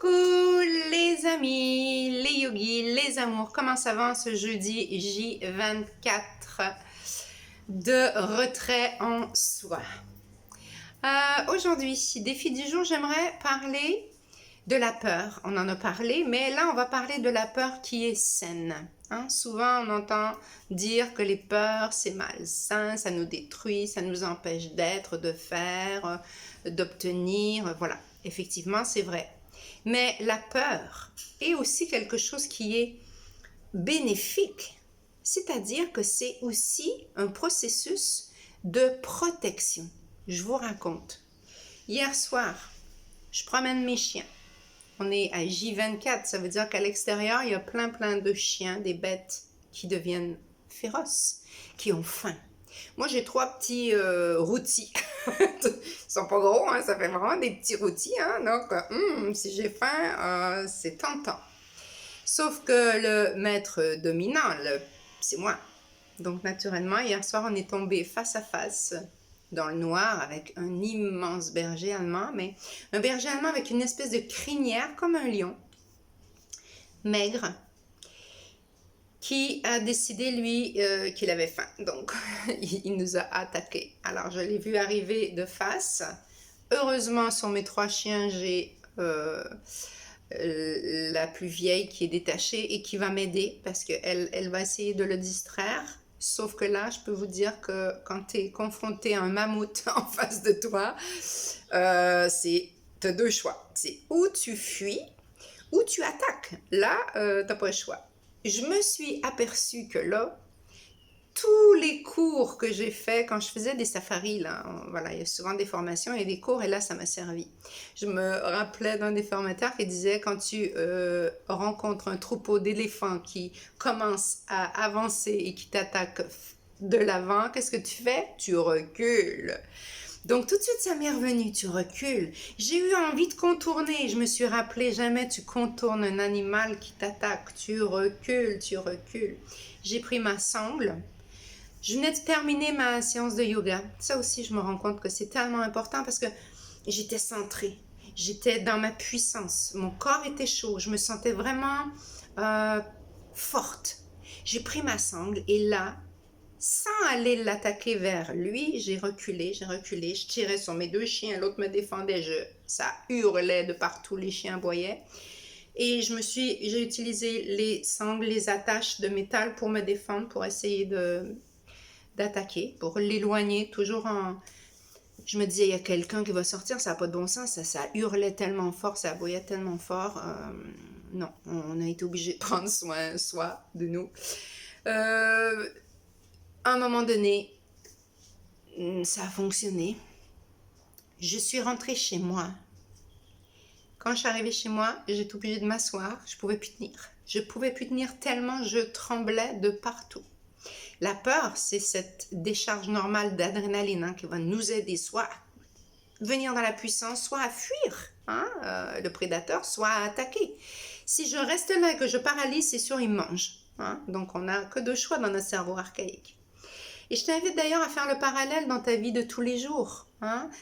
Coucou les amis, les yogis, les amours, comment ça va ce jeudi J24 de retrait en soi. Aujourd'hui, défi du jour, j'aimerais parler de la peur. On en a parlé, mais là on va parler de la peur qui est saine. Souvent on entend dire que les peurs c'est malsain, ça nous détruit, ça nous empêche d'être, de faire, d'obtenir, voilà. Effectivement c'est vrai. Mais la peur est aussi quelque chose qui est bénéfique, c'est-à-dire que c'est aussi un processus de protection. Je vous raconte. Hier soir, je promène mes chiens. On est à J24, ça veut dire qu'à l'extérieur, il y a plein de chiens, des bêtes qui deviennent féroces, qui ont faim. Moi, j'ai 3 petits rôtis. Ils sont pas gros, hein, ça fait vraiment des petits rôtis. Donc, si j'ai faim, c'est tentant. Sauf que le maître dominant, c'est moi. Donc, naturellement, hier soir, on est tombé face à face dans le noir avec un immense berger allemand, mais un berger allemand avec une espèce de crinière comme un lion, maigre, qui a décidé, lui, qu'il avait faim. Donc, il nous a attaqués. Alors, je l'ai vu arriver de face. Heureusement, sur mes 3 chiens, j'ai la plus vieille qui est détachée et qui va m'aider parce qu'elle va essayer de le distraire. Sauf que là, je peux vous dire que quand tu es confronté à un mammouth en face de toi, tu as 2 choix. C'est ou tu fuis ou tu attaques. Là, tu n'as pas le choix. Je me suis aperçue que là, tous les cours que j'ai faits quand je faisais des safaris, là, voilà, il y a souvent des formations et des cours, et là, ça m'a servi. Je me rappelais d'un des formateurs qui disait, quand tu rencontres un troupeau d'éléphants qui commence à avancer et qui t'attaque de l'avant, qu'est-ce que tu fais? Tu recules. Donc, tout de suite, ça m'est revenu, tu recules. J'ai eu envie de contourner. Je me suis rappelé, jamais tu contournes un animal qui t'attaque. Tu recules, tu recules. J'ai pris ma sangle. Je venais de terminer ma séance de yoga. Ça aussi, je me rends compte que c'est tellement important parce que j'étais centrée. J'étais dans ma puissance. Mon corps était chaud. Je me sentais vraiment forte. J'ai pris ma sangle et là, sans aller l'attaquer vers lui, j'ai reculé, je tirais sur mes 2 chiens, l'autre me défendait, ça hurlait de partout, les chiens aboyaient. Et j'ai utilisé les sangles, les attaches de métal pour me défendre, pour essayer d'attaquer, pour l'éloigner, toujours en... Je me disais, il y a quelqu'un qui va sortir, ça n'a pas de bon sens, ça hurlait tellement fort, ça aboyait tellement fort. Non, on a été obligé de prendre soin, soi, de nous. À un moment donné, ça a fonctionné. Je suis rentrée chez moi. Quand je suis arrivée chez moi, j'étais obligée de m'asseoir. Je ne pouvais plus tenir. Je ne pouvais plus tenir tellement je tremblais de partout. La peur, c'est cette décharge normale d'adrénaline qui va nous aider soit à venir dans la puissance, soit à fuir le prédateur, soit à attaquer. Si je reste là et que je paralyse, c'est sûr, il me mange. Donc, on n'a que 2 choix dans notre cerveau archaïque. Et je t'invite d'ailleurs à faire le parallèle dans ta vie de tous les jours.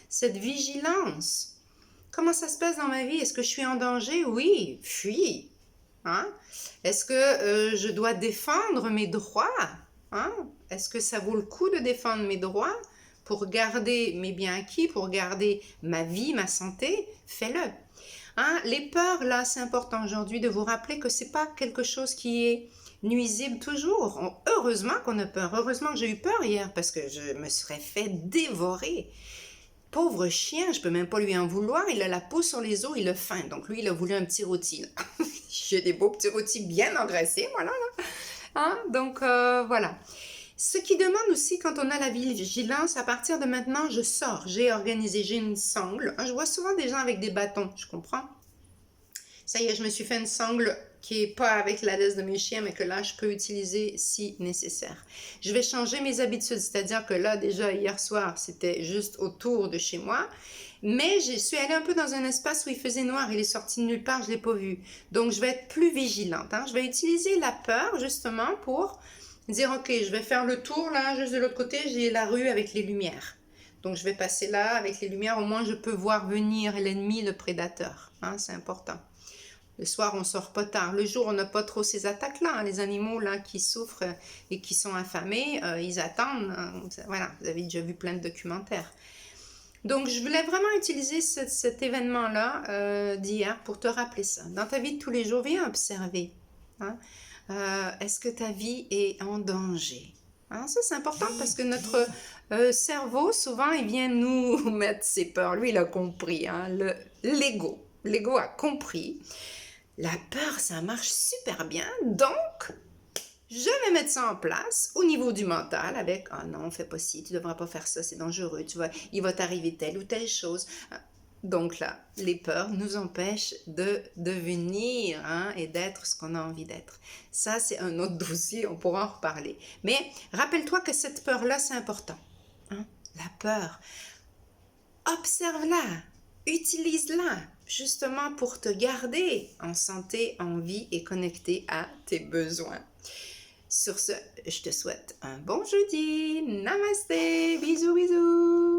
Cette vigilance. Comment ça se passe dans ma vie? Est-ce que je suis en danger? Oui, fuis. Est-ce que je dois défendre mes droits? Est-ce que ça vaut le coup de défendre mes droits pour garder mes biens acquis, pour garder ma vie, ma santé? Fais-le. Les peurs, là, c'est important aujourd'hui de vous rappeler que c'est pas quelque chose qui est nuisible toujours. Heureusement qu'on a peur. Heureusement que j'ai eu peur hier parce que je me serais fait dévorer. Pauvre chien, je peux même pas lui en vouloir. Il a la peau sur les os, il a faim. Donc lui, il a voulu un petit rôti. J'ai des beaux petits rôtis bien engraissés, voilà. Donc voilà. Ce qui demande aussi, quand on a la vigilance, à partir de maintenant, je sors. J'ai organisé, j'ai une sangle. Je vois souvent des gens avec des bâtons, je comprends. Ça y est, je me suis fait une sangle qui n'est pas avec la laisse de mes chiens, mais que là, je peux utiliser si nécessaire. Je vais changer mes habitudes, c'est-à-dire que là, déjà, hier soir, c'était juste autour de chez moi, mais je suis allée un peu dans un espace où il faisait noir, il est sorti de nulle part, je ne l'ai pas vu. Donc, je vais être plus vigilante. Je vais utiliser la peur, justement, pour dire, OK, je vais faire le tour, là, juste de l'autre côté, j'ai la rue avec les lumières. Donc, je vais passer là avec les lumières. Au moins, je peux voir venir l'ennemi, le prédateur. Hein, c'est important. Le soir, on sort pas tard. Le jour, on n'a pas trop ces attaques-là. Hein. Les animaux là qui souffrent et qui sont affamés, ils attendent. Hein. Voilà, vous avez déjà vu plein de documentaires. Donc, je voulais vraiment utiliser cet événement-là d'hier pour te rappeler ça. Dans ta vie de tous les jours, viens observer. Hein. Est-ce que ta vie est en danger? Hein, ça, c'est important parce que notre cerveau, souvent, il vient nous mettre ses peurs. Lui, il a compris. Hein, l'ego. L'ego a compris. La peur, ça marche super bien. Donc, je vais mettre ça en place au niveau du mental avec « Ah non, fais pas ci, tu devras pas faire ça, c'est dangereux, il va t'arriver telle ou telle chose. » Donc là, les peurs nous empêchent de devenir hein, et d'être ce qu'on a envie d'être. Ça, c'est un autre dossier, on pourra en reparler. Mais rappelle-toi que cette peur-là, c'est important. Hein? La peur, observe-la, utilise-la, justement pour te garder en santé, en vie et connecté à tes besoins. Sur ce, je te souhaite un bon jeudi. Namasté, bisous bisous.